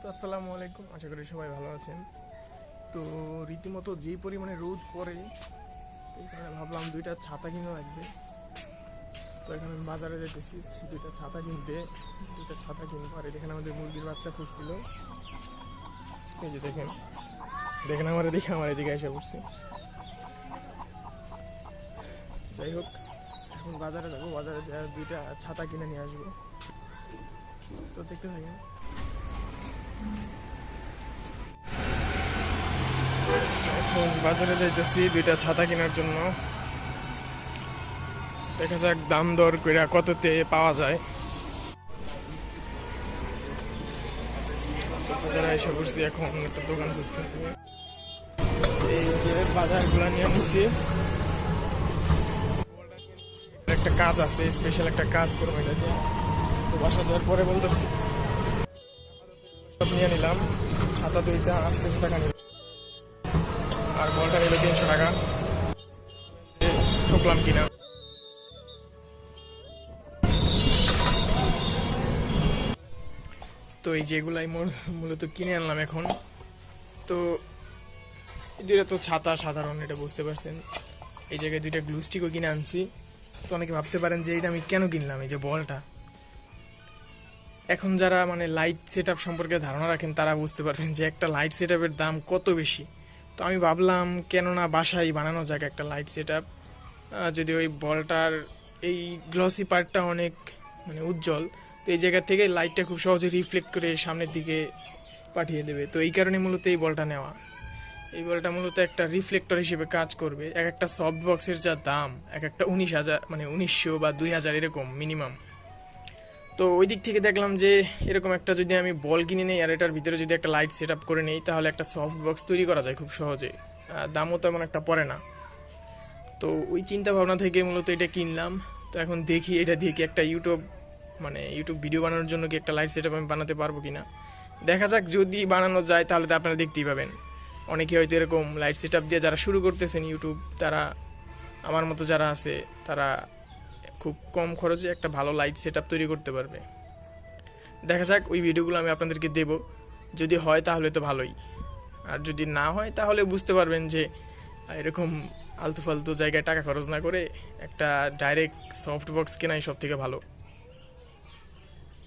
তো আসসালামু আলাইকুম, আশা করি সবাই ভালো আছেন। তো রীতিমতো যেই পরিমাণে রোদ পড়ে, এই কারণে ভাবলাম দুইটা ছাতা কিনা লাগবে। তো এখানে আমি বাজারে যেতেছি দুইটা ছাতা কিনতে। দুইটা ছাতা কিনবো। আর এখানে আমাদের মুরগির বাচ্চা ফুটছিল, এই যে দেখেন দেখেন আমার দেখে আমার এদিকে এসে পড়ছে। যাই হোক, এখন বাজারে যাবো, বাজারে যা দুইটা ছাতা কিনে নিয়ে আসবো। তো দেখতে থাকেন। এখন বাজারে যাইতেছি দুইটা ছাতা কেনার জন্য। দেখা যাক দাম দর করে কততে পাওয়া যায়। বাজারে এসে পড়ছি, এখন একটা দোকান খুঁজতে হবে। এই যে বাজারগুলো নিয়ে নিছি, একটা কাজ আছে, স্পেশাল একটা কাজ করবো এটা দিয়ে। তো বাসা যাওয়ার পরে বলতেছি সব নিয়ে নিলাম। ছাতা দুইটা 800 টাকা নিলাম, আর বলটা নিল 300 টাকা। ঠকলাম কিনা। তো এই যেগুলাই মূলত কিনে আনলাম এখন। তো দুইটা তো ছাতা সাধারণ, এটা বুঝতে পারছেন। এই জায়গায় দুইটা গ্লু স্টিকও কিনে আনছি। তো অনেকে ভাবতে পারেন যে এটা আমি কেন কিনলাম, এই যে বলটা। এখন যারা মানে লাইট সেট আপ সম্পর্কে ধারণা রাখেন তারা বুঝতে পারবেন যে একটা লাইট সেট আপের দাম কত বেশি। তো আমি ভাবলাম কেননা বাসায় বানানো যাক একটা লাইট সেট আপ। যদি ওই বলটার এই গ্লসি পার্টটা অনেক মানে উজ্জ্বল, তো এই জায়গা থেকে লাইটটা খুব সহজে রিফ্লেক্ট করে সামনের দিকে পাঠিয়ে দেবে। তো এই কারণে মূলত এই বলটা নেওয়া। এই বলটা মূলত একটা রিফ্লেক্টর হিসেবে কাজ করবে। এক একটা সফট বক্সের যা দাম, এক একটা 19,000 মানে 1900 বা 2000 এরকম মিনিমাম। তো ওই দিক থেকে দেখলাম যে এরকম একটা যদি আমি বল কিনে নেই আর এটার ভিতরে যদি একটা লাইট সেট আপ করে নেই, তাহলে একটা সফট বক্স তৈরি করা যায় খুব সহজে। দামও তেমন একটা পড়ে না। তো ওই চিন্তা ভাবনা থেকে মূলত এটা কিনলাম। তো এখন দেখি এটা দিয়ে কি একটা ইউটিউব ভিডিও বানানোর জন্য কি একটা লাইট সেট আপ আমি বানাতে পারবো কিনা। দেখা যাক, যদি বানানো যায় তাহলে তো আপনারা দেখতেই পাবেন। অনেকে হয়তো এরকম লাইট সেট আপ দিয়ে যারা শুরু করতেছেন ইউটিউব, তারা আমার মতো যারা আছে তারা খুব কম খরচে একটা ভালো লাইট সেট আপ তৈরি করতে পারবে। দেখা যাক, ওই ভিডিওগুলো আমি আপনাদেরকে দেব। যদি হয় তাহলে তো ভালোই, আর যদি না হয় তাহলে বুঝতে পারবেন যে এরকম আলতু ফালতু জায়গায় টাকা খরচ না করে একটা ডাইরেক্ট সফট বক্স কেনাই সব থেকে ভালো।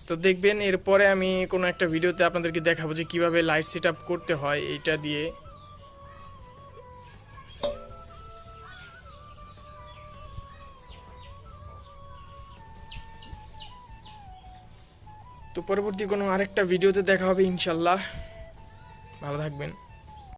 তো দেখবেন এরপরে আমি কোনো একটা ভিডিওতে আপনাদেরকে দেখাবো যে কীভাবে লাইট সেট আপ করতে হয় এইটা দিয়ে। তো পরবর্তী কোনো আরেকটা ভিডিওতে দেখা হবে ইনশাল্লাহ। ভালো থাকবেন।